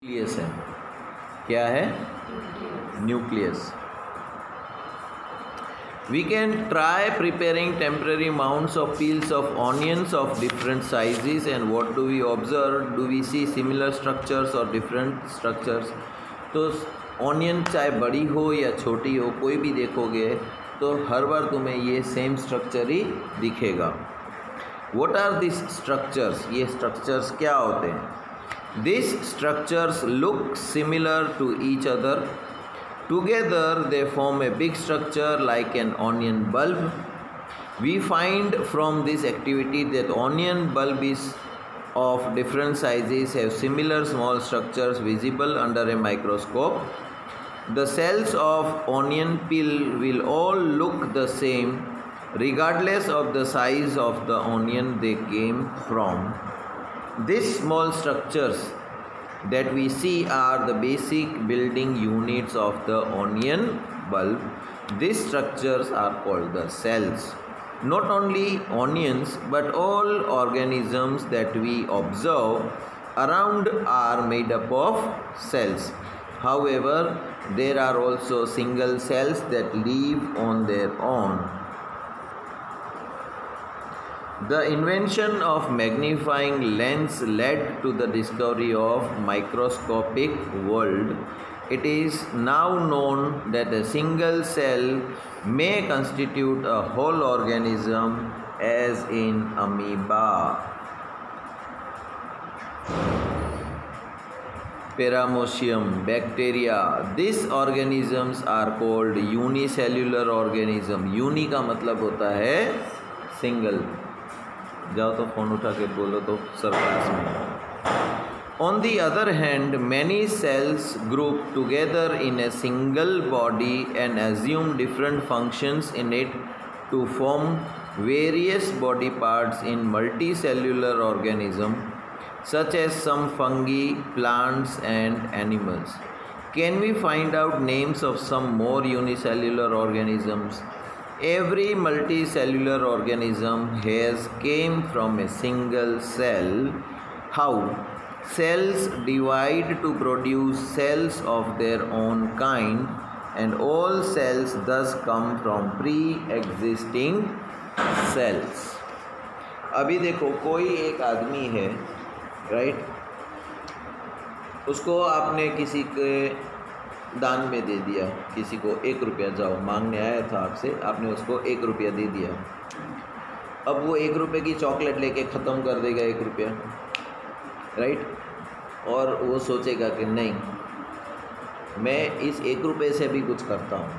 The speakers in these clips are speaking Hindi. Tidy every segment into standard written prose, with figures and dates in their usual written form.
न्यूक्लियस है। क्या है? Nucleus. We can try preparing temporary mounds of peels of onions of different sizes, and what do we observe? Do we see similar structures or different structures? तो ऑनियन चाहे बड़ी हो या छोटी हो, कोई भी देखोगे तो हर बार तुम्हें ये सेम स्ट्रक्चर ही दिखेगा। What are these structures? ये structures क्या होते हैं? These structures look similar to each other. Together they form a big structure like an onion bulb. We find from this activity that onion bulb is of different sizes have similar small structures visible under a microscope. The cells of onion peel will all look the same regardless of the size of the onion they came from. These small structures that we see are the basic building units of the onion bulb. These structures are called the cells. Not only onions but all organisms that we observe around are made up of cells. However, there are also single cells that live on their own. The invention of magnifying lens led to the discovery of microscopic world. It is now known that a single cell may constitute a whole organism, as in amoeba. Paramecium, bacteria. These organisms are called unicellular organism. Uni का मतलब होता है single. जाओ तो फ़ोन उठा के बोलो तो सर क्लास में। On the other hand, many cells group together in a single body and assume different functions in it to form various body parts in multicellular organism, such as some fungi, plants and animals. Can we find out names of some more unicellular organisms? Every multicellular organism has came from a single cell. How? Cells divide to produce cells of their own kind, and all cells thus come from pre-existing cells. अभी देखो कोई एक आदमी है, राइट? उसको आपने किसी के दान में दे दिया, किसी को 1 रुपया, जाओ मांगने आया था आपसे, आपने उसको 1 रुपया दे दिया। अब वो 1 रुपये की चॉकलेट लेके ख़त्म कर देगा 1 रुपया, राइट? और वो सोचेगा कि नहीं, मैं इस 1 रुपये से भी कुछ करता हूँ,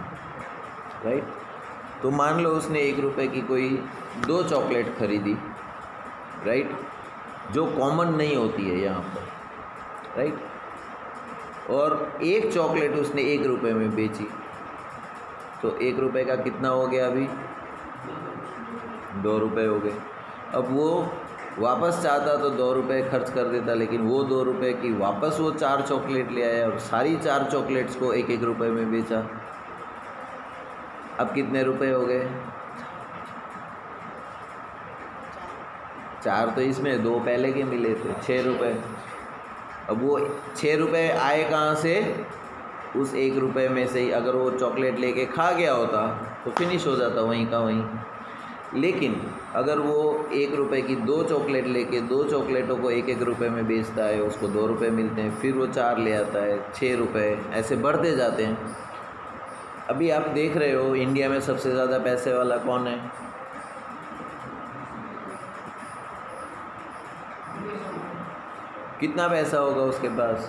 राइट? तो मान लो उसने 1 रुपये की कोई 2 चॉकलेट खरीदी, राइट? जो कॉमन नहीं होती है यहाँ पर, राइट? और 1 चॉकलेट उसने 1 रुपये में बेची, तो 1 रुपये का कितना हो गया? अभी 2 रुपये हो गए। अब वो वापस चाहता तो 2 रुपये खर्च कर देता, लेकिन वो 2 रुपये की वापस वो 4 चॉकलेट ले आया और सारी 4 चॉकलेट्स को 1-1 रुपये में बेचा। अब कितने रुपये हो गए? 4 तो इसमें, 2 पहले के मिले थे, 6 रुपये। अब वो 6 रुपये आए कहाँ से? उस 1 रुपये में से ही। अगर वो चॉकलेट लेके खा गया होता तो फिनिश हो जाता वहीं का वहीं। लेकिन अगर वो 1 रुपये की 2 चॉकलेट लेके 2 चॉकलेटों को 1-1 रुपये में बेचता है, उसको 2 रुपये मिलते हैं, फिर वो 4 ले आता है, 6 रुपये, ऐसे बढ़ते जाते हैं। अभी आप देख रहे हो इंडिया में सबसे ज़्यादा पैसे वाला कौन है? कितना पैसा होगा उसके पास?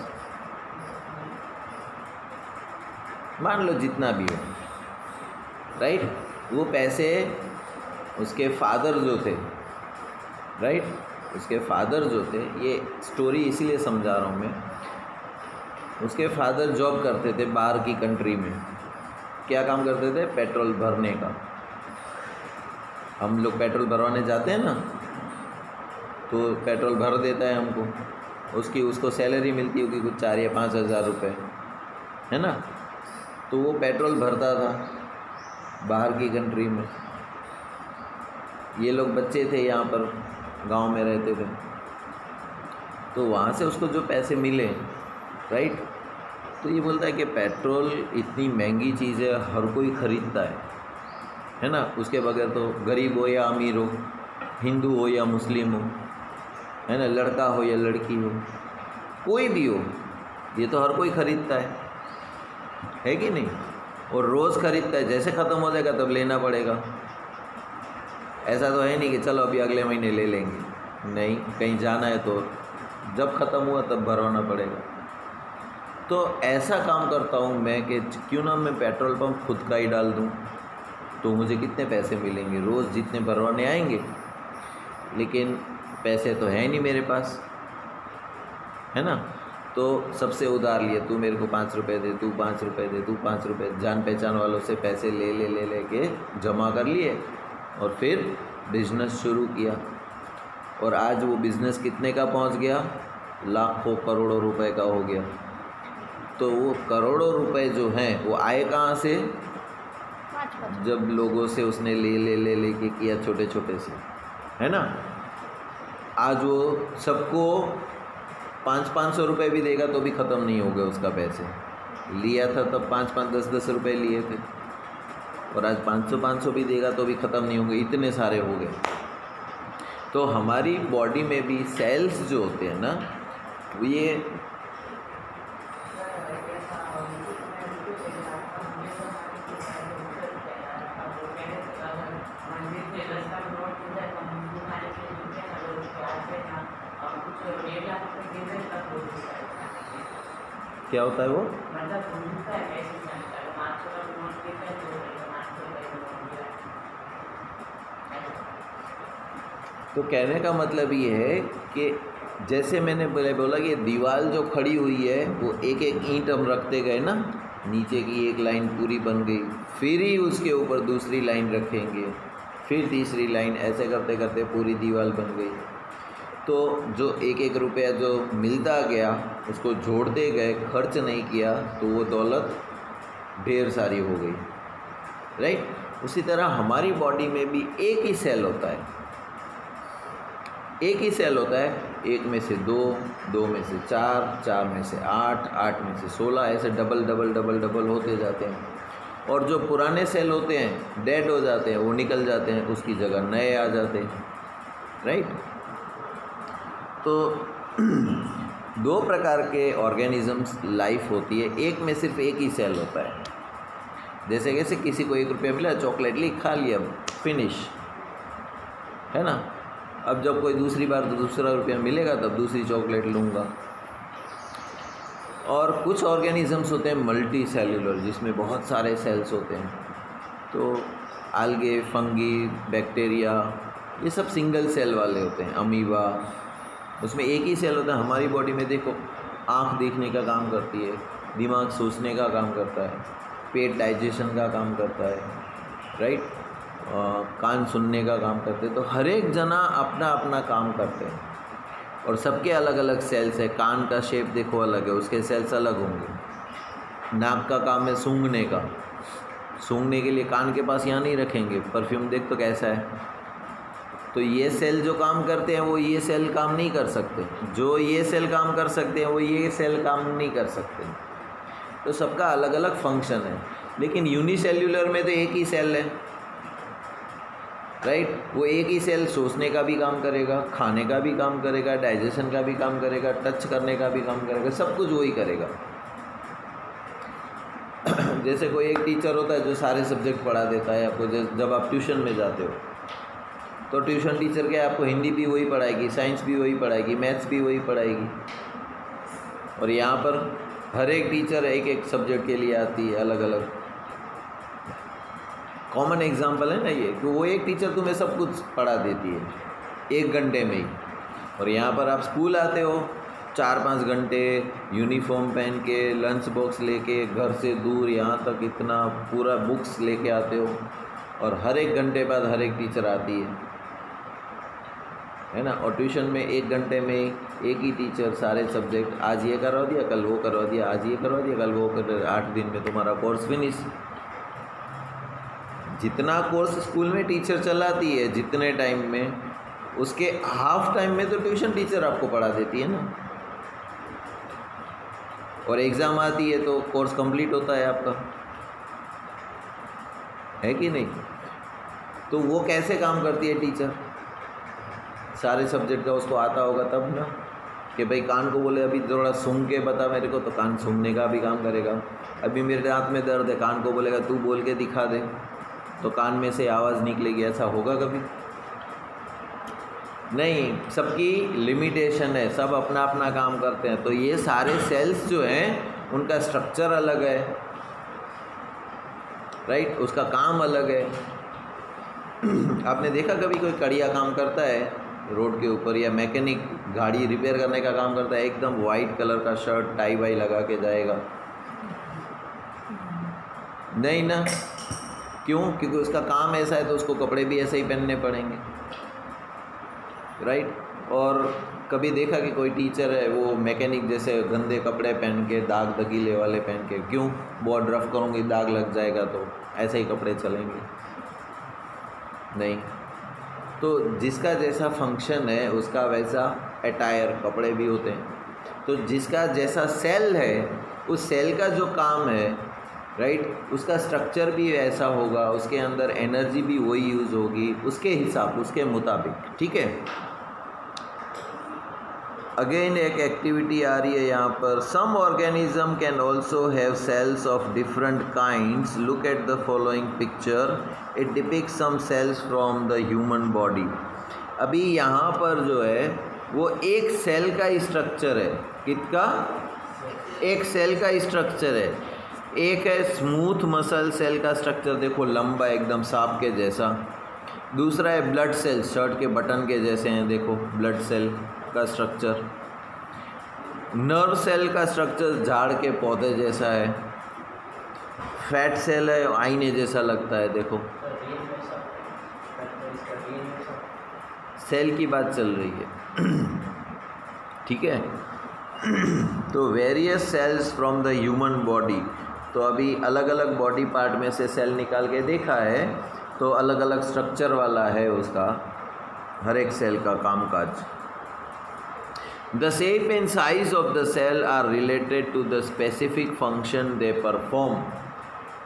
मान लो जितना भी हो, राइट? वो पैसे उसके फादर जो थे, राइट? उसके फादर जो थे, ये स्टोरी इसीलिए समझा रहा हूँ मैं, उसके फादर जॉब करते थे बाहर की कंट्री में। क्या काम करते थे? पेट्रोल भरने का। हम लोग पेट्रोल भरवाने जाते हैं ना, तो पेट्रोल भर देता है हमको, उसको सैलरी मिलती होगी कुछ 4 या 5 हज़ार रुपये, है ना? तो वो पेट्रोल भरता था बाहर की कंट्री में। ये लोग बच्चे थे, यहाँ पर गांव में रहते थे, तो वहाँ से उसको जो पैसे मिले राइट। तो ये बोलता है कि पेट्रोल इतनी महंगी चीज़ है, हर कोई ख़रीदता है ना। उसके बगैर तो गरीब हो या अमीर हो, हिंदू हो या मुस्लिम हो, है ना, लड़का हो या लड़की हो, कोई भी हो, ये तो हर कोई ख़रीदता है कि नहीं। और रोज़ ख़रीदता है, जैसे ख़त्म हो जाएगा तब लेना पड़ेगा। ऐसा तो है नहीं कि चलो अभी अगले महीने ले लेंगे, नहीं, कहीं जाना है तो जब ख़त्म हुआ तब भरवाना पड़ेगा। तो ऐसा काम करता हूँ मैं कि क्यों ना मैं पेट्रोल पंप खुद का ही डाल दूँ, तो मुझे कितने पैसे मिलेंगे, रोज़ जितने भरवाने आएंगे, लेकिन पैसे तो है नहीं मेरे पास, है ना। तो सबसे उधार लिए, तू मेरे को 5 रुपये दे, तू 5 रुपये दे, तू 5 रुपये, जान पहचान वालों से पैसे ले के जमा कर लिए और फिर बिज़नेस शुरू किया। और आज वो बिज़नेस कितने का पहुंच गया, लाखों करोड़ों रुपए का हो गया। तो वो करोड़ों रुपए जो हैं वो आए कहाँ से, जब लोगों से उसने ले के किया, छोटे छोटे से, है ना। आज वो सबको 500 रुपये भी देगा तो भी ख़त्म नहीं होगा उसका पैसे। लिया था तब 5 10 रुपये लिए थे, और आज 500 भी देगा तो भी ख़त्म नहीं होंगे, इतने सारे हो गए। तो हमारी बॉडी में भी सेल्स जो होते हैं ना, ये क्या होता है वो, तो कहने का मतलब ये है कि जैसे मैंने पहले बोला कि दीवार जो खड़ी हुई है वो एक एक ईंट हम रखते गए ना, नीचे की एक लाइन पूरी बन गई, फिर ही उसके ऊपर दूसरी लाइन रखेंगे, फिर तीसरी लाइन, ऐसे करते करते पूरी दीवार बन गई। तो जो एक एक रुपया जो मिलता गया उसको जोड़ते गए, खर्च नहीं किया, तो वो दौलत ढेर सारी हो गई, राइट। उसी तरह हमारी बॉडी में भी एक ही सेल होता है, एक ही सेल होता है, 1 में से 2, 2 में से 4, 4 में से 8, 8 में से 16, ऐसे डबल डबल डबल डबल होते जाते हैं। और जो पुराने सेल होते हैं डेड हो जाते हैं, वो निकल जाते हैं, उसकी जगह नए आ जाते हैं, राइट। तो 2 प्रकार के ऑर्गेनिजम्स लाइफ होती है, एक में सिर्फ एक ही सेल होता है। जैसे किसी को 1 रुपया मिला, चॉकलेट ली, खा लिया, फिनिश, है ना। अब जब कोई दूसरी बार दूसरा रुपया मिलेगा तब दूसरी चॉकलेट लूँगा। और कुछ ऑर्गेनिजम्स होते हैं मल्टी सेल्यूलर, जिसमें बहुत सारे सेल्स होते हैं। तो आल्गे, फंगी, बैक्टीरिया, ये सब सिंगल सेल वाले होते हैं। अमीबा, उसमें एक ही सेल होता है। हमारी बॉडी में देखो, आँख देखने का काम करती है, दिमाग सोचने का काम करता है, पेट डाइजेशन का काम करता है, राइट, कान सुनने का काम करते हैं। तो हर एक जना अपना अपना काम करते हैं और सबके अलग अलग सेल्स है। कान का शेप देखो अलग है, उसके सेल्स अलग होंगे। नाक का काम है सूंघने का, सूंघने के लिए कान के पास यहाँ नहीं रखेंगे, परफ्यूम देख तो कैसा है। तो ये सेल जो काम करते हैं वो ये सेल काम नहीं कर सकते, जो ये सेल काम कर सकते हैं वो ये सेल काम नहीं कर सकते। तो सबका अलग अलग फंक्शन है, लेकिन यूनिसेल्यूलर में तो एक ही सेल है, राइट। वो एक ही सेल सोचने का भी काम करेगा, खाने का भी काम करेगा, डाइजेशन का भी काम करेगा, टच करने का भी काम करेगा, सब कुछ वही करेगा। जैसे कोई एक टीचर होता है जो सारे सब्जेक्ट पढ़ा देता है आपको। जब आप ट्यूशन में जाते हो तो ट्यूशन टीचर क्या है, आपको हिंदी भी वही पढ़ाएगी, साइंस भी वही पढ़ाएगी, मैथ्स भी वही पढ़ाएगी। और यहाँ पर हर एक टीचर एक एक सब्जेक्ट के लिए आती है, अलग अलग। कॉमन एग्जाम्पल है ना ये, कि वो एक टीचर तुम्हें सब कुछ पढ़ा देती है 1 घंटे में ही। और यहाँ पर आप स्कूल आते हो 4-5 घंटे यूनिफॉर्म पहन के, लंच बॉक्स लेके, घर से दूर यहाँ तक इतना पूरा बुक्स लेके आते हो, और हर 1 घंटे बाद हर एक टीचर आती है ना। और ट्यूशन में 1 घंटे में एक ही टीचर सारे सब्जेक्ट, आज ये करवा दिया, कल वो करवा दिया, आज ये करवा दिया, कल वो कर, 8 दिन में तुम्हारा कोर्स फिनिश। जितना कोर्स स्कूल में टीचर चलाती है जितने टाइम में, उसके हाफ टाइम में तो ट्यूशन टीचर आपको पढ़ा देती है ना। और एग्ज़ाम आती है तो कोर्स कंप्लीट होता है आपका, है कि नहीं? तो वो कैसे काम करती है टीचर? सारे सब्जेक्ट का उसको आता होगा तब ना, कि भाई कान को बोले अभी थोड़ा सूंघ के बता मेरे को, तो कान सूंघने का भी काम करेगा। अभी मेरे हाथ में दर्द है, कान को बोलेगा तू बोल के दिखा दे, तो कान में से आवाज़ निकलेगी। ऐसा होगा कभी? नहीं, सबकी लिमिटेशन है, सब अपना अपना काम करते हैं। तो ये सारे सेल्स जो हैं उनका स्ट्रक्चर अलग है, राइट, उसका काम अलग है। आपने देखा कभी कोई कड़िया काम करता है रोड के ऊपर, या मैकेनिक गाड़ी रिपेयर करने का काम करता है, एकदम वाइट कलर का शर्ट टाई वाई लगा के जाएगा? नहीं ना, क्यों? क्योंकि उसका काम ऐसा है तो उसको कपड़े भी ऐसे ही पहनने पड़ेंगे, राइट। और कभी देखा कि कोई टीचर है वो मैकेनिक जैसे गंदे कपड़े पहन के, दाग दगीले वाले पहन के? क्यों? बहुत रफ करूँगी दाग लग जाएगा, तो ऐसे ही कपड़े चलेंगे? नहीं। तो जिसका जैसा फंक्शन है उसका वैसा अटायर, कपड़े भी होते हैं। तो जिसका जैसा सेल है, उस सेल का जो काम है, राइट, उसका स्ट्रक्चर भी ऐसा होगा, उसके अंदर एनर्जी भी वही यूज़ होगी, उसके हिसाब, उसके मुताबिक, ठीक है। अगेन एक एक्टिविटी आ रही है यहाँ पर। Some organism can also have cells of different kinds. Look at the following picture, it depict some cells from the human body. अभी यहाँ पर जो है वो एक सेल का स्ट्रक्चर है। किसका? एक सेल का स्ट्रक्चर है। एक है स्मूथ मसल सेल का स्ट्रक्चर, देखो लंबा एकदम सांप के जैसा। दूसरा है ब्लड सेल, शर्ट के बटन के जैसे हैं, देखो ब्लड सेल का स्ट्रक्चर। नर्व सेल का स्ट्रक्चर झाड़ के पौधे जैसा है। फैट सेल है, आईने जैसा लगता है, देखो। सेल की बात चल रही है, ठीक है। तो various cells from the human body. तो अभी अलग अलग बॉडी पार्ट में से सेल निकाल के देखा है, तो अलग अलग स्ट्रक्चर वाला है उसका, हर एक सेल का कामकाज। The shape and size of the cell are related to the specific function they perform.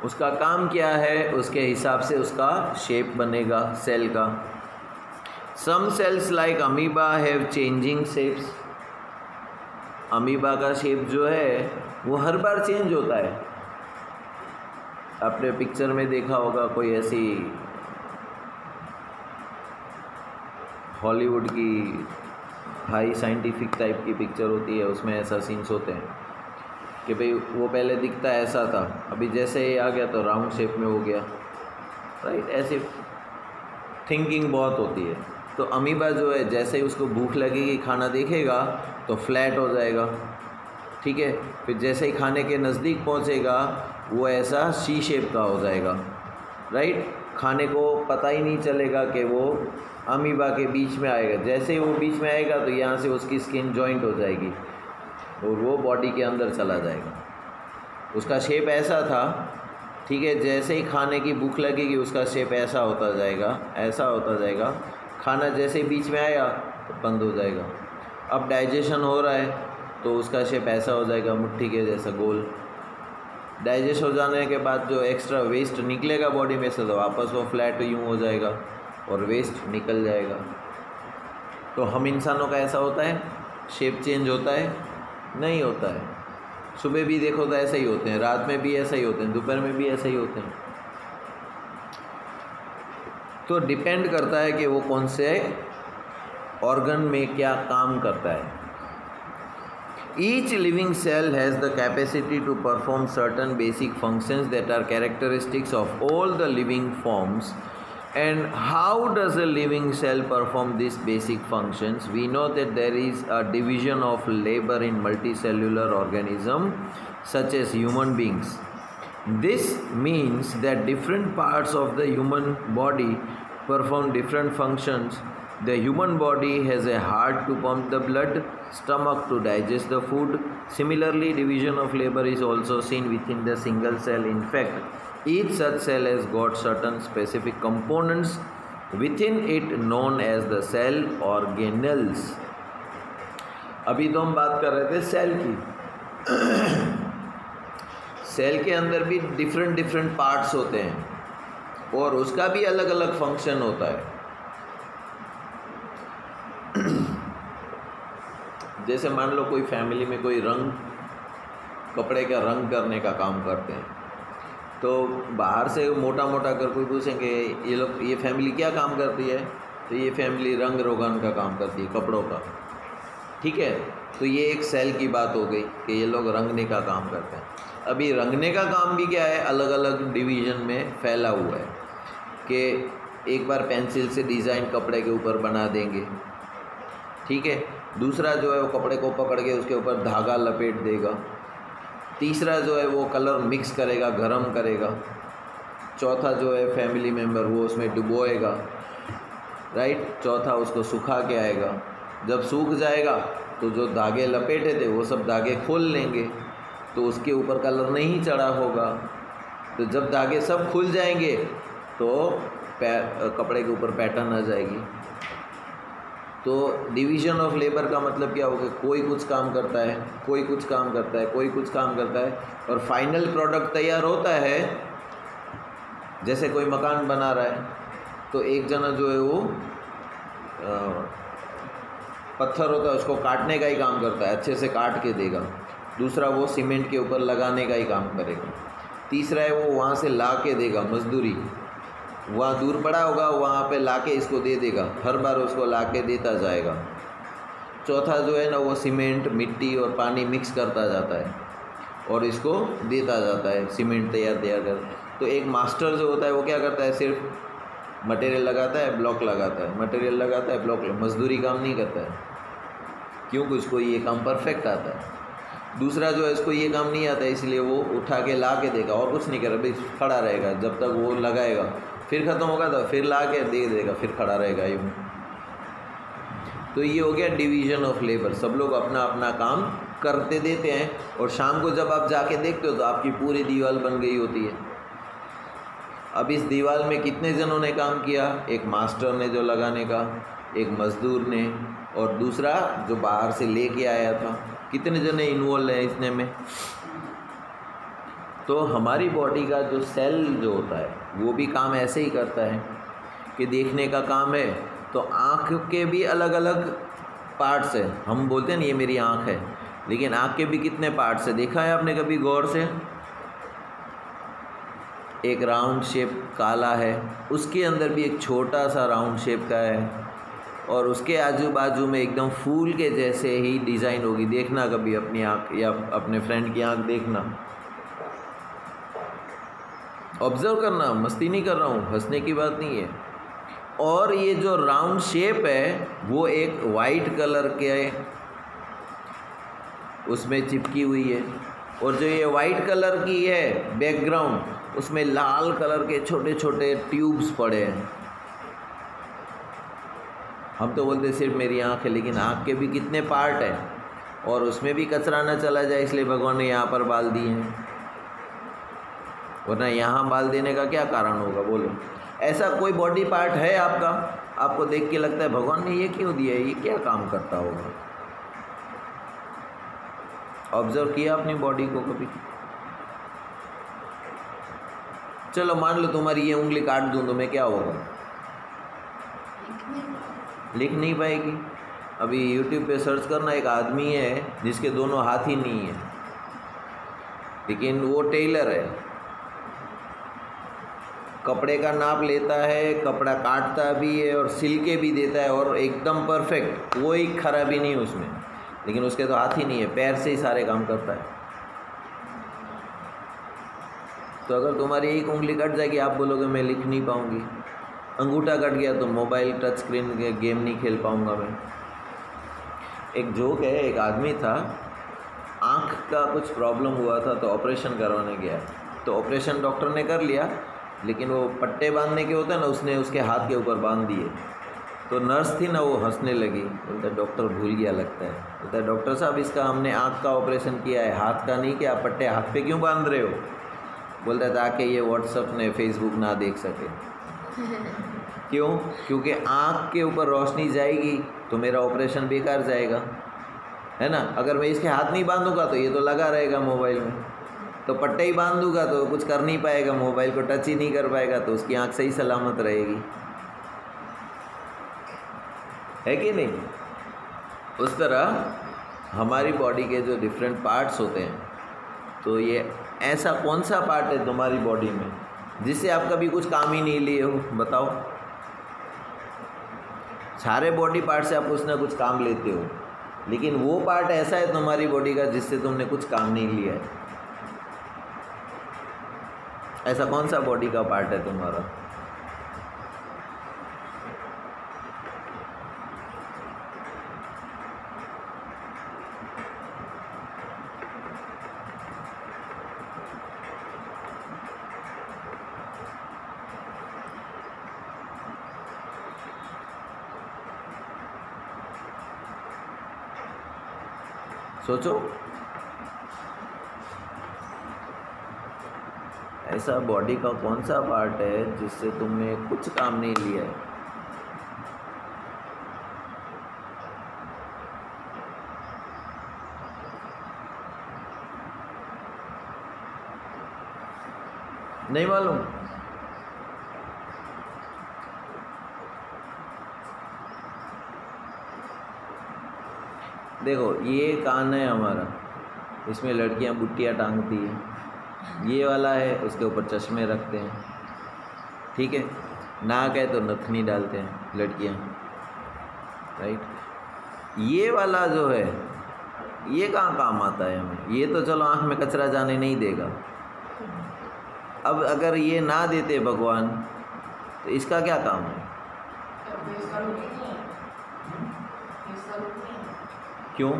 उसका काम क्या है, उसके हिसाब से उसका शेप बनेगा सेल का। Some cells like amoeba have changing shapes. Amoeba का शेप जो है वो हर बार चेंज होता है। आपने पिक्चर में देखा होगा, कोई ऐसी हॉलीवुड की हाई साइंटिफिक टाइप की पिक्चर होती है, उसमें ऐसा सीन्स होते हैं कि भाई वो पहले दिखता ऐसा था, अभी जैसे ही आ गया तो राउंड शेप में हो गया, राइट। ऐसे थिंकिंग बहुत होती है। तो अमीबा जो है, जैसे ही उसको भूख लगेगी, खाना देखेगा तो फ्लैट हो जाएगा, ठीक है। फिर जैसे ही खाने के नज़दीक पहुंचेगा वो ऐसा सी शेप का हो जाएगा, राइट। खाने को पता ही नहीं चलेगा कि वो अमीबा के बीच में आएगा। जैसे ही वो बीच में आएगा तो यहाँ से उसकी स्किन जॉइंट हो जाएगी और वो बॉडी के अंदर चला जाएगा। उसका शेप ऐसा था, ठीक है। जैसे ही खाने की भूख लगेगी उसका शेप ऐसा होता जाएगा, ऐसा होता जाएगा। खाना जैसे ही बीच में आया तो बंद हो जाएगा। अब डाइजेशन हो रहा है तो उसका शेप ऐसा हो जाएगा, मुट्ठी के जैसा गोल। डाइजेस्ट हो जाने के बाद जो एक्स्ट्रा वेस्ट निकलेगा बॉडी में से, तो वापस वो फ्लैट यूँ हो जाएगा और वेस्ट निकल जाएगा। तो हम इंसानों का ऐसा होता है, शेप चेंज होता है? नहीं होता है। सुबह भी देखो तो ऐसे ही होते हैं, रात में भी ऐसा ही होते हैं, दोपहर में भी ऐसे ही होते हैं। तो डिपेंड करता है कि वो कौन से ऑर्गन में क्या काम करता है। Each living cell has the capacity to perform certain basic functions that are characteristics of all the living forms. And how does a living cell perform these basic functions? We know that there is a division of labor in multicellular organisms such as human beings. This means that different parts of the human body perform different functions. The human body has a heart to pump the blood, stomach to digest the food. Similarly, division of labor is also seen within the single cell. In fact, each such cell has got certain specific components within it known as the cell organelles. अभी तो हम बात कर रहे थे सेल की। सेल के अंदर भी डिफरेंट डिफरेंट पार्ट्स होते हैं और उसका भी अलग अलग फंक्शन होता है। जैसे मान लो कोई फैमिली में कोई कपड़े का रंग करने का काम करते हैं, तो बाहर से मोटा मोटा कर कोई पूछेंगे ये फैमिली क्या काम करती है, तो ये फैमिली रंग रोगन का काम करती है, कपड़ों का। ठीक है, तो ये एक सेल की बात हो गई कि ये लोग रंगने का काम करते हैं। अभी रंगने का काम भी क्या है, अलग अलग डिवीज़न में फैला हुआ है कि एक बार पेंसिल से डिज़ाइन कपड़े के ऊपर बना देंगे, ठीक है। दूसरा जो है वो कपड़े को पकड़ के उसके ऊपर धागा लपेट देगा। तीसरा जो है वो कलर मिक्स करेगा, गरम करेगा। चौथा जो है फैमिली मेम्बर वो उसमें डुबोएगा, राइट। चौथा उसको सुखा के आएगा। जब सूख जाएगा तो जो धागे लपेटे थे वो सब धागे खोल लेंगे, तो उसके ऊपर कलर नहीं चढ़ा होगा। तो जब धागे सब खुल जाएंगे तो कपड़े के ऊपर पैटर्न आ जाएगी। तो डिवीज़न ऑफ लेबर का मतलब क्या होगा, कोई कुछ काम करता है, कोई कुछ काम करता है, कोई कुछ काम करता है, और फाइनल प्रोडक्ट तैयार होता है। जैसे कोई मकान बना रहा है तो एक जना जो है वो पत्थर होता है उसको काटने का ही काम करता है, अच्छे से काट के देगा। दूसरा वो सीमेंट के ऊपर लगाने का ही काम करेगा। तीसरा है वो वहाँ से ला के देगा, मजदूरी वहाँ दूर पड़ा होगा वहाँ पे लाके इसको दे देगा, हर बार उसको लाके देता जाएगा। चौथा जो है ना वो सीमेंट, मिट्टी और पानी मिक्स करता जाता है और इसको देता जाता है, सीमेंट तैयार कर। तो एक मास्टर जो होता है वो क्या करता है, सिर्फ मटेरियल लगाता है, ब्लॉक लगाता है, मटेरियल लगाता है, ब्लॉक, मजदूरी काम नहीं करता है, क्योंकि उसको ये काम परफेक्ट आता है। दूसरा जो है इसको ये काम नहीं आता है, इसलिए वो उठा के ला के देगा और कुछ नहीं करेगा, भाई खड़ा रहेगा जब तक वो लगाएगा, फिर ख़त्म होगा तो फिर ला के दे देगा, फिर खड़ा रहेगा यूँ। तो ये हो गया डिवीज़न ऑफ लेबर। सब लोग अपना अपना काम करते देते हैं और शाम को जब आप जाके देखते हो तो आपकी पूरी दीवार बन गई होती है। अब इस दीवार में कितने जनों ने काम किया, एक मास्टर ने जो लगाने का, एक मज़दूर ने, और दूसरा जो बाहर से लेके आया था। कितने जने इन्वॉल्व हैं इसने में। तो हमारी बॉडी का जो सेल जो होता है वो भी काम ऐसे ही करता है कि देखने का काम है, तो आँख के भी अलग अलग पार्ट्स हैं। हम बोलते हैं ना ये मेरी आँख है, लेकिन आँख के भी कितने पार्ट्स हैं, देखा है आपने कभी गौर से। एक राउंड शेप काला है, उसके अंदर भी एक छोटा सा राउंड शेप का है, और उसके आजू बाजू में एकदम फूल के जैसे ही डिज़ाइन होगी। देखना कभी अपनी आँख या अपने फ्रेंड की आँख देखना, ऑब्ज़र्व करना, मस्ती नहीं कर रहा हूँ, हंसने की बात नहीं है। और ये जो राउंड शेप है वो एक वाइट कलर के उसमें चिपकी हुई है, और जो ये वाइट कलर की है बैकग्राउंड, उसमें लाल कलर के छोटे छोटे ट्यूब्स पड़े हैं। हम तो बोलते सिर्फ मेरी आँख है, लेकिन आँख के भी कितने पार्ट हैं, और उसमें भी कचरा न चला जाए इसलिए भगवान ने यहाँ पर बाल दिए हैं, वरना यहाँ बाल देने का क्या कारण होगा, बोलो। ऐसा कोई बॉडी पार्ट है आपका, आपको देख के लगता है भगवान ने ये क्यों दिया है, ये क्या काम करता होगा। ऑब्जर्व किया अपनी बॉडी को कभी। चलो मान लो तुम्हारी ये उंगली काट दूँ तो मैं क्या होगा, लिख नहीं पाएगी। अभी YouTube पे सर्च करना, एक आदमी है जिसके दोनों हाथ ही नहीं है, लेकिन वो टेलर है, कपड़े का नाप लेता है, कपड़ा काटता भी है और सिल के भी देता है, और एकदम परफेक्ट, कोई खराबी नहीं उसमें, लेकिन उसके तो हाथ ही नहीं है, पैर से ही सारे काम करता है। तो अगर तुम्हारी एक उंगली कट जाएगी, आप बोलोगे मैं लिख नहीं पाऊँगी। अंगूठा कट गया तो मोबाइल टच स्क्रीन के गेम नहीं खेल पाऊँगा मैं। एक जोक है, एक आदमी था, आँख का कुछ प्रॉब्लम हुआ था तो ऑपरेशन करवाने गया, तो ऑपरेशन डॉक्टर ने कर लिया, लेकिन वो पट्टे बांधने के होते हैं ना, उसने उसके हाथ के ऊपर बांध दिए। तो नर्स थी ना, वो हंसने लगी, बोलता डॉक्टर भूल गया लगता है। बोलता डॉक्टर साहब इसका हमने आँख का ऑपरेशन किया है, हाथ का नहीं किया, पट्टे हाथ पे क्यों बांध रहे हो। बोलता ताकि ये व्हाट्सअप ने फेसबुक ना देख सके। क्यों? क्योंकि आँख के ऊपर रोशनी जाएगी तो मेरा ऑपरेशन बेकार जाएगा, है ना। अगर मैं इसके हाथ नहीं बांधूंगा तो ये तो लगा रहेगा मोबाइल में, तो पट्टे ही बांध दूंगा तो कुछ कर नहीं पाएगा, मोबाइल को टच ही नहीं कर पाएगा, तो उसकी आँख सही सलामत रहेगी, है कि नहीं। उस तरह हमारी बॉडी के जो डिफरेंट पार्ट्स होते हैं, तो ये ऐसा कौन सा पार्ट है तुम्हारी बॉडी में जिससे आप कभी कुछ काम ही नहीं लिए हो, बताओ। सारे बॉडी पार्ट से आप कुछ ना कुछ काम लेते हो, लेकिन वो पार्ट ऐसा है तुम्हारी बॉडी का जिससे तुमने कुछ काम नहीं लिया है। ऐसा कौन सा बॉडी का पार्ट है तुम्हारा? सोचो, ऐसा बॉडी का कौन सा पार्ट है जिससे तुमने कुछ काम नहीं लिया है? नहीं मालूम? देखो, ये कान है हमारा, इसमें लड़कियां बुट्टियाँ टांगती हैं। ये वाला है, उसके ऊपर चश्मे रखते हैं, ठीक है। नाक है तो नथनी डालते हैं लड़कियां, राइट। ये वाला जो है, ये कहाँ काम आता है हमें? ये तो चलो आँख में कचरा जाने नहीं देगा। अब अगर ये ना देते भगवान, तो इसका क्या काम है? क्यों?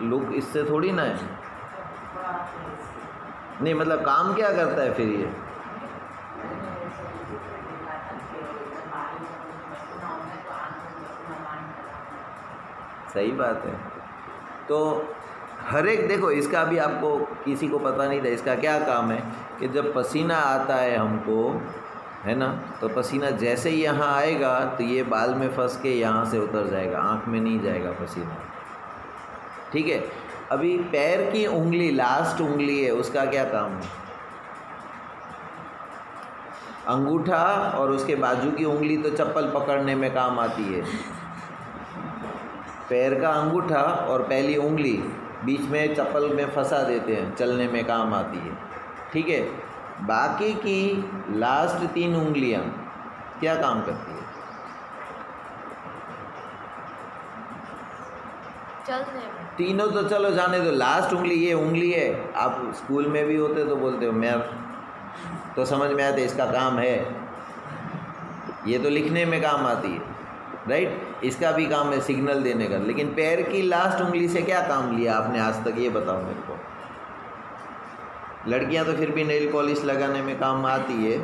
लुक इससे थोड़ी ना है। नहीं मतलब काम क्या करता है फिर ये? सही बात है। तो हर एक, देखो इसका भी आपको किसी को पता नहीं था, इसका क्या काम है कि जब पसीना आता है हमको, है ना, तो पसीना जैसे ही यहाँ आएगा तो ये बाल में फंस के यहाँ से उतर जाएगा, आँख में नहीं जाएगा पसीना, ठीक है। अभी पैर की उंगली, लास्ट उंगली है, उसका क्या काम है? अंगूठा और उसके बाजू की उंगली तो चप्पल पकड़ने में काम आती है। पैर का अंगूठा और पहली उंगली बीच में चप्पल में फंसा देते हैं, चलने में काम आती है, ठीक है। बाकी की लास्ट 3 उंगलियां क्या काम करती है? चलने में। तीनों तो चलो जाने दो, लास्ट उंगली, ये उंगली है। आप स्कूल में भी होते तो बोलते हो मैं तो समझ में आते इसका काम है, ये तो लिखने में काम आती है, राइट। इसका भी काम है सिग्नल देने का। लेकिन पैर की लास्ट उंगली से क्या काम लिया आपने आज तक, ये बताओ मेरे को। लड़कियां तो फिर भी नेल पॉलिश लगाने में काम आती है,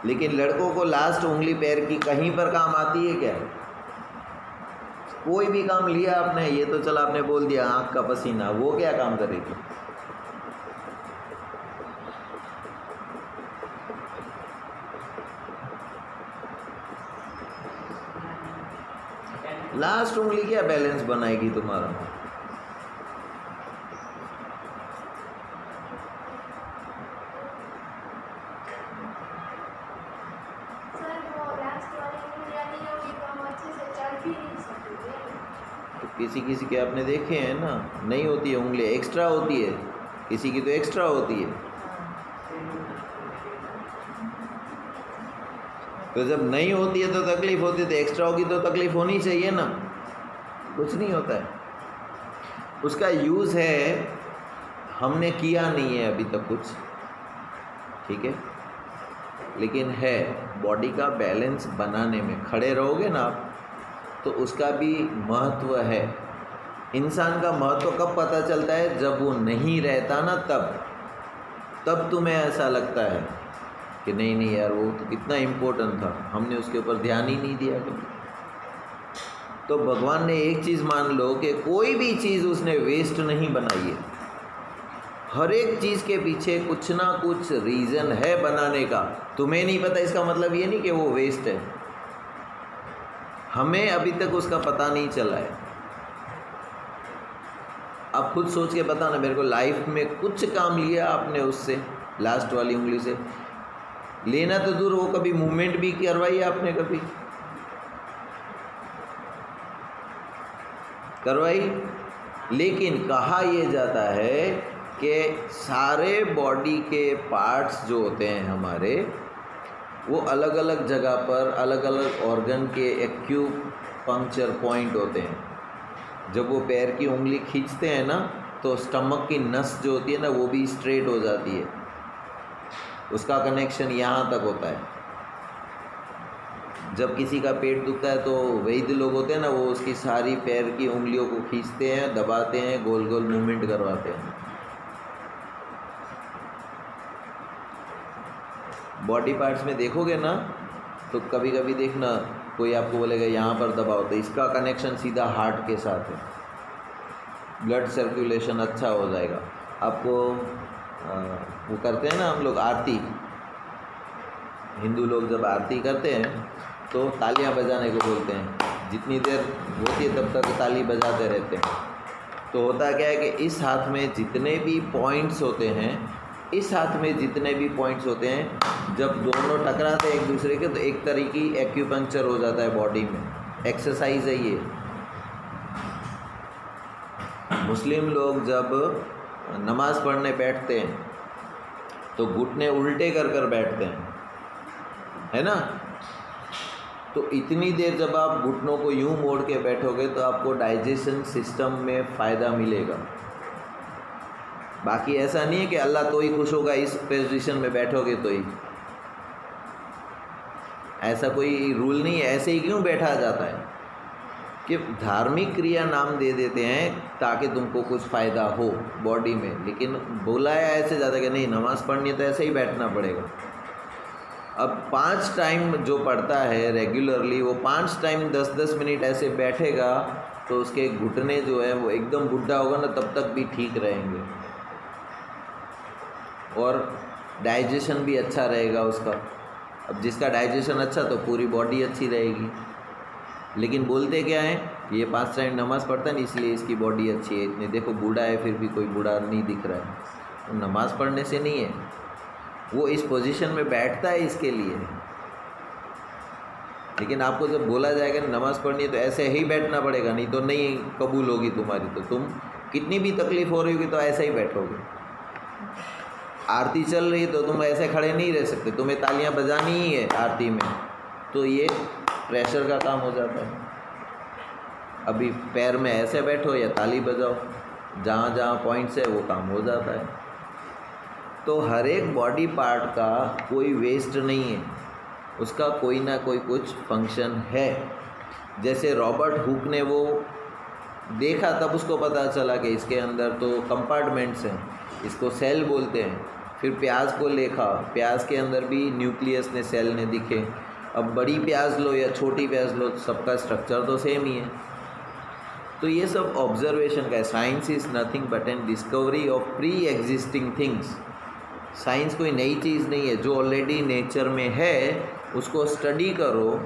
लेकिन लड़कों को लास्ट उंगली पैर की कहीं पर काम आती है क्या? कोई भी काम लिया आपने, ये तो चला आपने बोल दिया आँख का पसीना, वो क्या काम करेगी? लास्ट उंगली क्या बैलेंस बनाएगी तुम्हारा? किसी किसी के आपने देखे हैं ना, नहीं होती है उंगली, एक्स्ट्रा होती है, किसी की तो एक्स्ट्रा होती है। तो जब नहीं होती है तो तकलीफ होती है, तो एक्स्ट्रा होगी तो तकलीफ होनी चाहिए ना। कुछ नहीं होता है, उसका यूज़ है, हमने किया नहीं है अभी तक कुछ, ठीक है, लेकिन है बॉडी का बैलेंस बनाने में। खड़े रहोगे ना आप तो उसका भी महत्व है। इंसान का महत्व कब पता चलता है? जब वो नहीं रहता ना, तब तुम्हें ऐसा लगता है कि नहीं नहीं यार वो तो कितना इम्पोर्टेंट था, हमने उसके ऊपर ध्यान ही नहीं दिया कभी। तो भगवान ने एक चीज़ मान लो कि कोई भी चीज़ उसने वेस्ट नहीं बनाई है। हर एक चीज़ के पीछे कुछ ना कुछ रीज़न है बनाने का। तुम्हें नहीं पता इसका मतलब ये नहीं कि वो वेस्ट है, हमें अभी तक उसका पता नहीं चला है। आप खुद सोच के बताओ ना मेरे को, लाइफ में कुछ काम लिया आपने उससे, लास्ट वाली उंगली से? लेना तो दूर, वो कभी मूवमेंट भी करवाई आपने? कभी करवाई? लेकिन कहा यह जाता है कि सारे बॉडी के पार्ट्स जो होते हैं हमारे, वो अलग अलग जगह पर अलग अलग ऑर्गन के एक्यूपंक्चर पॉइंट होते हैं। जब वो पैर की उंगली खींचते हैं ना, तो स्टमक की नस जो होती है ना, वो भी स्ट्रेट हो जाती है, उसका कनेक्शन यहाँ तक होता है। जब किसी का पेट दुखता है तो वैद्य लोग होते हैं ना, वो उसकी सारी पैर की उंगलियों को खींचते हैं, दबाते हैं, गोल गोल मूवमेंट करवाते हैं। बॉडी पार्ट्स में देखोगे ना, तो कभी कभी देखना कोई आपको बोलेगा यहाँ पर दबाओ, तो इसका कनेक्शन सीधा हार्ट के साथ है, ब्लड सर्कुलेशन अच्छा हो जाएगा। आपको वो करते हैं ना हम लोग आरती, हिंदू लोग जब आरती करते हैं तो तालियां बजाने को बोलते हैं, जितनी देर होती है तब तक ताली बजाते रहते हैं। तो होता क्या है कि इस हाथ में जितने भी पॉइंट्स होते हैं, इस हाथ में जितने भी पॉइंट्स होते हैं, जब दोनों टकराते हैं एक दूसरे के, तो एक तरह की एक्यूपंक्चर हो जाता है बॉडी में। एक्सरसाइज है ये। मुस्लिम लोग जब नमाज़ पढ़ने बैठते हैं तो घुटने उल्टे कर कर बैठते हैं, है ना? तो इतनी देर जब आप घुटनों को यूं मोड़ के बैठोगे तो आपको डाइजेशन सिस्टम में फ़ायदा मिलेगा। बाकी ऐसा नहीं है कि अल्लाह तो ही खुश होगा इस पोजीशन में बैठोगे तो ही, ऐसा कोई रूल नहीं है। ऐसे ही क्यों बैठा जाता है कि धार्मिक क्रिया नाम दे देते हैं ताकि तुमको कुछ फ़ायदा हो बॉडी में, लेकिन बुलाया ऐसे ज़्यादा कि नहीं नमाज़ पढ़नी है तो ऐसे ही बैठना पड़ेगा। अब 5 टाइम जो पढ़ता है रेगुलरली, वो 5 टाइम 10-10 मिनट ऐसे बैठेगा तो उसके घुटने जो है वो एकदम बुढ़ा होगा ना, तब तक भी ठीक रहेंगे और डाइजेशन भी अच्छा रहेगा उसका। अब जिसका डाइजेशन अच्छा तो पूरी बॉडी अच्छी रहेगी। लेकिन बोलते क्या हैं, ये 5 टाइम नमाज़ पढ़ता है इसलिए इसकी बॉडी अच्छी है, इतनी देखो बूढ़ा है फिर भी कोई बूढ़ा नहीं दिख रहा है। तो नमाज़ पढ़ने से नहीं है, वो इस पोजीशन में बैठता है इसके लिए। लेकिन आपको जब बोला जाएगा नमाज़ पढ़नी है तो ऐसे ही बैठना पड़ेगा, नहीं तो नहीं कबूल होगी तुम्हारी। तो तुम कितनी भी तकलीफ़ हो रही होगी तो ऐसे ही बैठोगे। आरती चल रही तो तुम ऐसे खड़े नहीं रह सकते, तुम्हें तालियां बजानी ही है आरती में, तो ये प्रेशर का काम हो जाता है। अभी पैर में ऐसे बैठो या ताली बजाओ, जहाँ जहाँ पॉइंट्स है वो काम हो जाता है। तो हर एक बॉडी पार्ट का कोई वेस्ट नहीं है, उसका कोई ना कोई कुछ फंक्शन है। जैसे रॉबर्ट हुक ने वो देखा तब उसको पता चला कि इसके अंदर तो कंपार्टमेंट्स हैं, इसको सेल बोलते हैं। फिर प्याज को देखा, प्याज के अंदर भी न्यूक्लियस ने सेल ने दिखे। अब बड़ी प्याज लो या छोटी प्याज लो, सबका स्ट्रक्चर तो सेम ही है। तो ये सब ऑब्जर्वेशन का है। Science is nothing but an discovery of pre existing things. Science कोई नई चीज़ नहीं है, जो ऑलरेडी नेचर में है उसको स्टडी करो।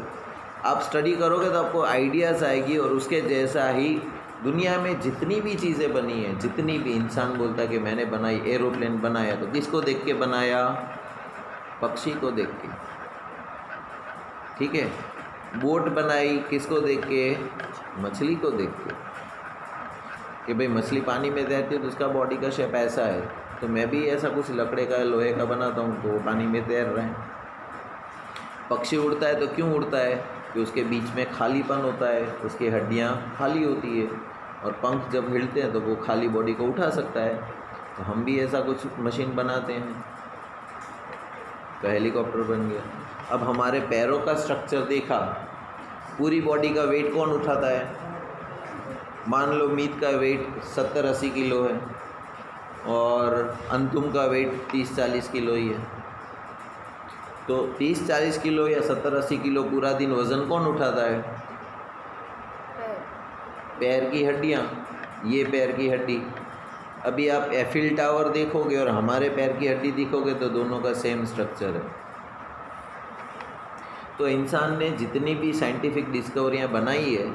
आप स्टडी करोगे तो आपको आइडियाज़ आएगी, और उसके जैसा ही दुनिया में जितनी भी चीज़ें बनी हैं, जितनी भी, इंसान बोलता है कि मैंने बनाई, एरोप्लेन बनाया तो किसको देख के बनाया? पक्षी को देख के, ठीक है। बोट बनाई किसको देख के? मछली को देख के, कि भाई मछली पानी में तैरती है तो उसका बॉडी का शेप ऐसा है, तो मैं भी ऐसा कुछ लकड़े का लोहे का बनाता हूँ तो वो पानी में तैर रहे हैं। पक्षी उड़ता है तो क्यों उड़ता है? कि उसके बीच में खालीपन होता है, उसकी हड्डियाँ खाली होती है, और पंख जब हिलते हैं तो वो खाली बॉडी को उठा सकता है। तो हम भी ऐसा कुछ मशीन बनाते हैं तो हेलीकॉप्टर बन गया। अब हमारे पैरों का स्ट्रक्चर देखा, पूरी बॉडी का वेट कौन उठाता है? मान लो मीत का वेट 70-80 किलो है और अंतुम का वेट 30-40 किलो ही है। तो 30-40 किलो या 70-80 किलो पूरा दिन वज़न कौन उठाता है? पैर की हड्डियाँ। ये पैर की हड्डी, अभी आप एफिल टावर देखोगे और हमारे पैर की हड्डी देखोगे तो दोनों का सेम स्ट्रक्चर है। तो इंसान ने जितनी भी साइंटिफिक डिस्कवरियाँ बनाई है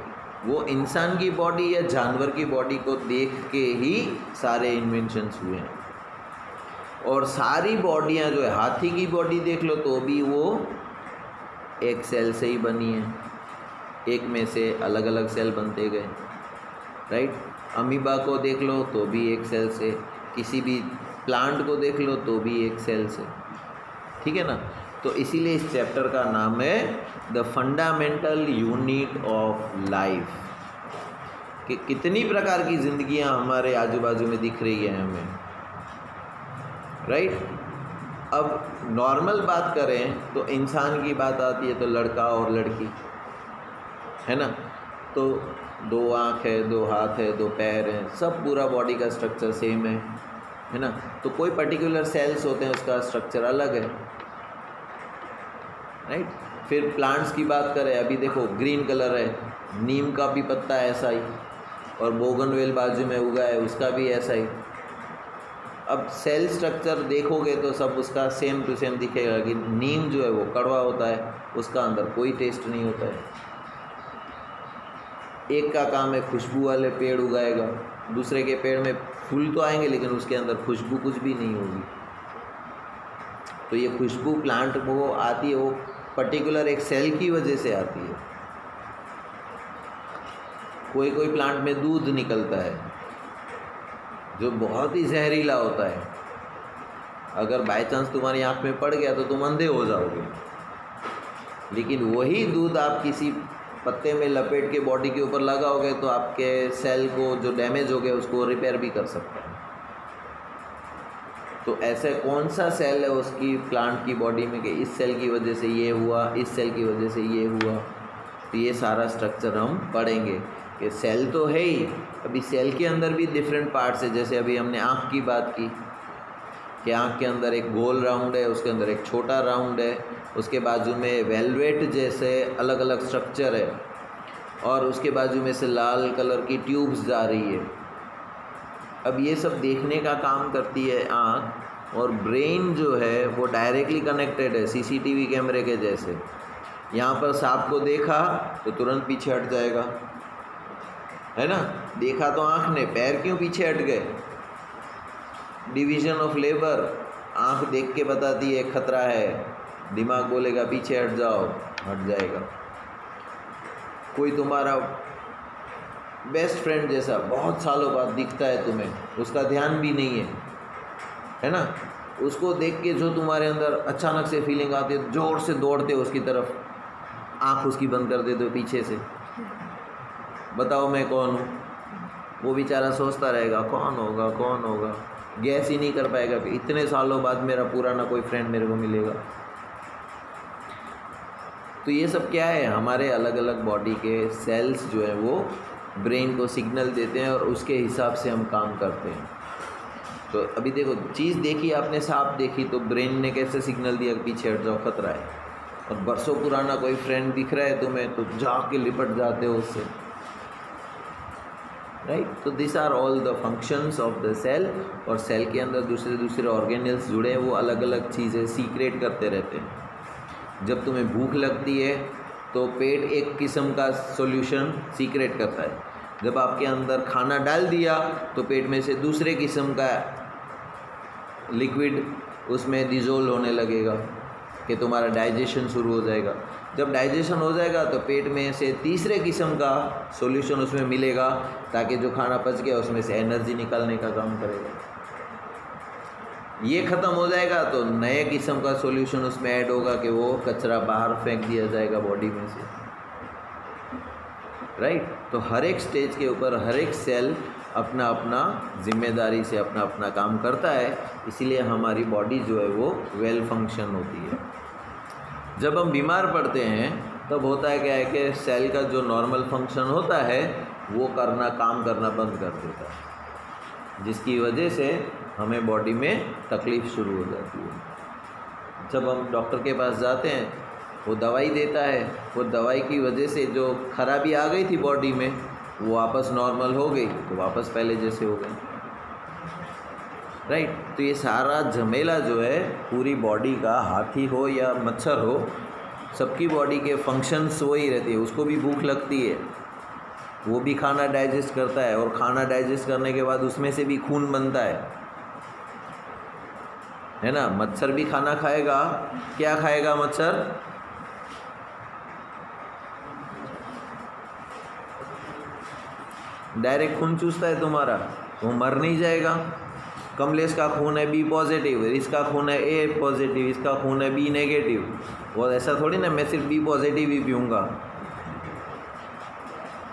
वो इंसान की बॉडी या जानवर की बॉडी को देख के ही सारे इन्वेंशंस हुए हैं। और सारी बॉडियाँ जो है, हाथी की बॉडी देख लो तो भी वो एक सेल से ही बनी है, एक में से अलग अलग सेल बनते गए, राइट। अमीबा को देख लो तो भी एक सेल से, किसी भी प्लांट को देख लो तो भी एक सेल से, ठीक है ना। तो इसीलिए इस चैप्टर का नाम है the fundamental unit of life, कि कितनी प्रकार की जिंदगियां हमारे आजू बाजू में दिख रही है हमें, राइट। अब नॉर्मल बात करें तो इंसान की बात आती है तो लड़का और लड़की है ना, तो 2 आँख है, 2 हाथ है, 2 पैर हैं, सब पूरा बॉडी का स्ट्रक्चर सेम है ना। तो कोई पर्टिकुलर सेल्स होते हैं उसका स्ट्रक्चर अलग है, राइट। फिर प्लांट्स की बात करें, अभी देखो ग्रीन कलर है, नीम का भी पत्ता ऐसा ही, और बोगनवेल बाजू में उगा है उसका भी ऐसा ही। अब सेल स्ट्रक्चर देखोगे तो सब उसका सेम टू सेम दिखेगा कि नीम जो है वो कड़वा होता है, उसका अंदर कोई टेस्ट नहीं होता है। एक का काम है खुशबू वाले पेड़ उगाएगा, दूसरे के पेड़ में फूल तो आएंगे लेकिन उसके अंदर खुशबू कुछ भी नहीं होगी। तो ये खुशबू प्लांट वो आती है, वो पर्टिकुलर एक सेल की वजह से आती है। कोई कोई प्लांट में दूध निकलता है जो बहुत ही जहरीला होता है, अगर बाय चांस तुम्हारी आँख में पड़ गया तो तुम अंधे हो जाओगे, लेकिन वही दूध आप किसी पत्ते में लपेट के बॉडी के ऊपर लगाओगे तो आपके सेल को जो डैमेज हो गया उसको रिपेयर भी कर सकता है। तो ऐसे कौन सा सेल है उसकी प्लांट की बॉडी में कि इस सेल की वजह से ये हुआ, इस सेल की वजह से ये हुआ, तो ये सारा स्ट्रक्चर हम पढ़ेंगे कि सेल तो है ही, अभी सेल के अंदर भी डिफरेंट पार्ट्स है। जैसे अभी हमने आँख की बात की कि आँख के अंदर एक गोल राउंड है, उसके अंदर एक छोटा राउंड है, उसके बाजू में वेलवेट जैसे अलग अलग स्ट्रक्चर है, और उसके बाजू में से लाल कलर की ट्यूब्स जा रही है। अब ये सब देखने का काम करती है आँख, और ब्रेन जो है वो डायरेक्टली कनेक्टेड है सीसीटीवी कैमरे के जैसे। यहाँ पर सांप को देखा तो तुरंत पीछे हट जाएगा, है ना। देखा तो आँख ने, पैर क्यों पीछे हट गए? डिवीज़न ऑफ लेबर, आँख देख के बताती है खतरा है, दिमाग बोलेगा पीछे हट जाओ, हट जाएगा। कोई तुम्हारा बेस्ट फ्रेंड जैसा बहुत सालों बाद दिखता है तुम्हें, उसका ध्यान भी नहीं है ना, उसको देख के जो तुम्हारे अंदर अचानक से फीलिंग आती है, जोर से दौड़ते हो उसकी तरफ, आँख उसकी बंद कर देते हो पीछे से, बताओ मैं कौन हूँ। वो बेचारा सोचता रहेगा कौन होगा कौन होगा, गैस ही नहीं कर पाएगा कि इतने सालों बाद मेरा पुराना कोई फ्रेंड मेरे को मिलेगा। तो ये सब क्या है, हमारे अलग अलग बॉडी के सेल्स जो है वो ब्रेन को सिग्नल देते हैं और उसके हिसाब से हम काम करते हैं। तो अभी देखो, चीज़ देखी आपने, सांप देखी तो ब्रेन ने कैसे सिग्नल दिया कि पीछे हट जाओ खतरा है, और बरसों पुराना कोई फ्रेंड दिख रहा है तुम्हें तो जाके लिपट जाते हो उससे, राइट। तो this are all the functions of the cell. और सेल के अंदर दूसरे दूसरे ऑर्गेनल्स जुड़े हैं, वो अलग अलग चीज़ें सीक्रेट करते रहते हैं। जब तुम्हें भूख लगती है तो पेट एक किस्म का सॉल्यूशन सीक्रेट करता है, जब आपके अंदर खाना डाल दिया तो पेट में से दूसरे किस्म का लिक्विड उसमें डिज़ोल्व होने लगेगा कि तुम्हारा डाइजेशन शुरू हो जाएगा। जब डाइजेशन हो जाएगा तो पेट में से तीसरे किस्म का सॉल्यूशन उसमें मिलेगा, ताकि जो खाना पच गया उसमें से एनर्जी निकालने का काम करेगा। ये ख़त्म हो जाएगा तो नए किस्म का सॉल्यूशन उसमें ऐड होगा कि वो कचरा बाहर फेंक दिया जाएगा बॉडी में से, राइट। तो हर एक स्टेज के ऊपर हर एक सेल अपना अपना जिम्मेदारी से अपना अपना काम करता है, इसीलिए हमारी बॉडी जो है वो वेल फंक्शन होती है। जब हम बीमार पड़ते हैं तब होता है क्या है कि सेल का जो नॉर्मल फंक्शन होता है वो काम करना बंद कर देता है, जिसकी वजह से हमें बॉडी में तकलीफ़ शुरू हो जाती है। जब हम डॉक्टर के पास जाते हैं वो दवाई देता है, वो दवाई की वजह से जो खराबी आ गई थी बॉडी में वो वापस नॉर्मल हो गई तो वापस पहले जैसे हो गई, राइट। तो ये सारा झमेला जो है पूरी बॉडी का, हाथी हो या मच्छर हो, सबकी बॉडी के फंक्शंस वही रहती है। उसको भी भूख लगती है वो भी खाना डाइजेस्ट करता है, और खाना डाइजेस्ट करने के बाद उसमें से भी खून बनता है ना। मच्छर भी खाना खाएगा, क्या खाएगा मच्छर? डायरेक्ट खून चूसता है तुम्हारा, वो मर नहीं जाएगा। कमलेश का खून है बी पॉजिटिव, इसका खून है ए पॉजिटिव, इसका खून है बी नेगेटिव। वो ऐसा थोड़ी ना मैं सिर्फ बी पॉजिटिव ही पीऊँगा,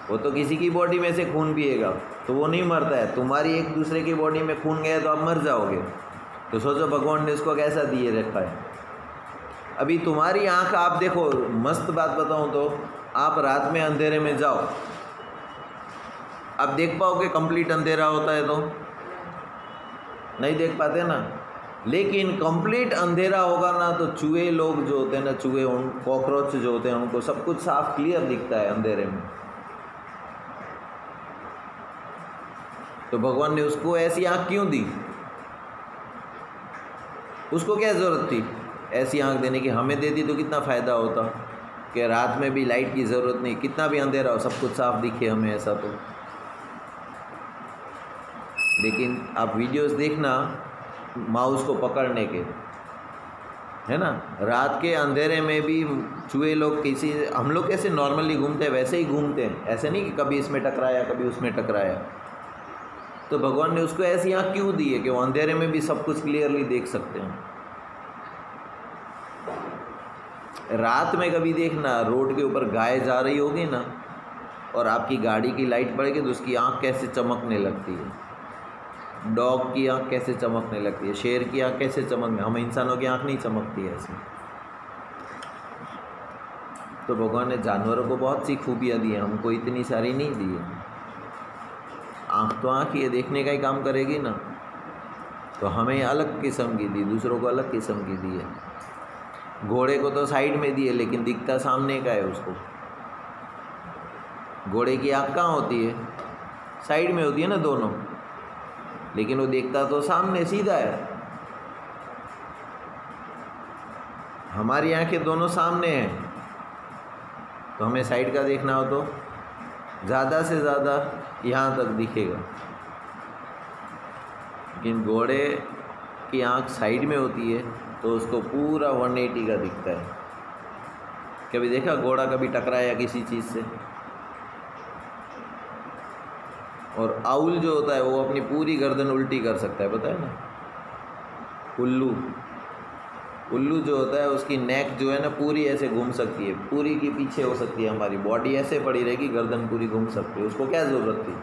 वो तो किसी की बॉडी में से खून पिएगा तो वो नहीं मरता है। तुम्हारी एक दूसरे की बॉडी में खून गया तो आप मर जाओगे। तो सोचो भगवान ने इसको कैसा दिए रखा है। अभी तुम्हारी आँख, आप देखो, मस्त बात बताऊँ तो आप रात में अंधेरे में जाओ, आप देख पाओगे कंप्लीट अंधेरा होता है तो नहीं देख पाते ना। लेकिन कंप्लीट अंधेरा होगा ना तो चूहे लोग जो होते हैं ना, चूहे, उन कॉकरोच जो होते हैं, उनको सब कुछ साफ क्लियर दिखता है अंधेरे में। तो भगवान ने उसको ऐसी आँख क्यों दी? उसको क्या ज़रूरत थी ऐसी आँख देने की? हमें दे दी तो कितना फ़ायदा होता कि रात में भी लाइट की ज़रूरत नहीं, कितना भी अंधेरा हो सब कुछ साफ दिखे हमें ऐसा तो। लेकिन आप वीडियोस देखना माउस को पकड़ने के, है ना, रात के अंधेरे में भी चूहे लोग, किसी, हम लोग कैसे नॉर्मली घूमते हैं वैसे ही घूमते हैं, ऐसे नहीं कि कभी इसमें टकराया कभी उसमें टकराया। तो भगवान ने उसको ऐसी आँख क्यों दी है कि वो अंधेरे में भी सब कुछ क्लियरली देख सकते हैं। रात में कभी देखना, रोड के ऊपर गाय जा रही होगी ना और आपकी गाड़ी की लाइट पड़ेगी तो उसकी आँख कैसे चमकने लगती है, डॉग की आँख कैसे चमकने लगती है, शेर की आँख कैसे चमकने, हम इंसानों की आँख नहीं चमकती है ऐसे। तो भगवान ने जानवरों को बहुत सी खूबियाँ दी हैं, हमको इतनी सारी नहीं दी है। आँख तो आँख ही है, देखने का ही काम करेगी ना। तो हमें अलग किस्म की दी, दूसरों को अलग किस्म की दी है। घोड़े को तो साइड में दी है लेकिन दिखता सामने का है उसको। घोड़े की आँख कहाँ होती है? साइड में होती है ना दोनों, लेकिन वो देखता तो सामने सीधा है। हमारी आंखें दोनों सामने हैं, तो हमें साइड का देखना हो तो ज़्यादा से ज़्यादा यहाँ तक दिखेगा। लेकिन घोड़े की आँख साइड में होती है तो उसको पूरा 180 का दिखता है। कभी देखा घोड़ा कभी टकराया किसी चीज़ से? और आउल जो होता है वो अपनी पूरी गर्दन उल्टी कर सकता है, पता है ना। उल्लू जो होता है उसकी नेक जो है ना पूरी ऐसे घूम सकती है, पूरी की पीछे हो सकती है, हमारी बॉडी ऐसे पड़ी रहेगी, गर्दन पूरी घूम सकती है। उसको क्या ज़रूरत थी?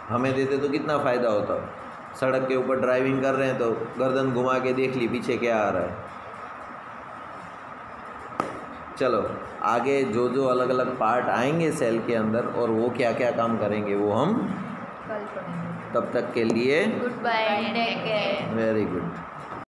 हमें देते तो कितना फ़ायदा होता। सड़क के ऊपर ड्राइविंग कर रहे हैं तो गर्दन घुमा के देख ली पीछे क्या आ रहा है। चलो आगे जो जो अलग अलग पार्ट आएंगे सेल के अंदर और वो क्या क्या काम करेंगे वो हम कल पढ़ेंगे। तब तक के लिए good bye, take care, very good.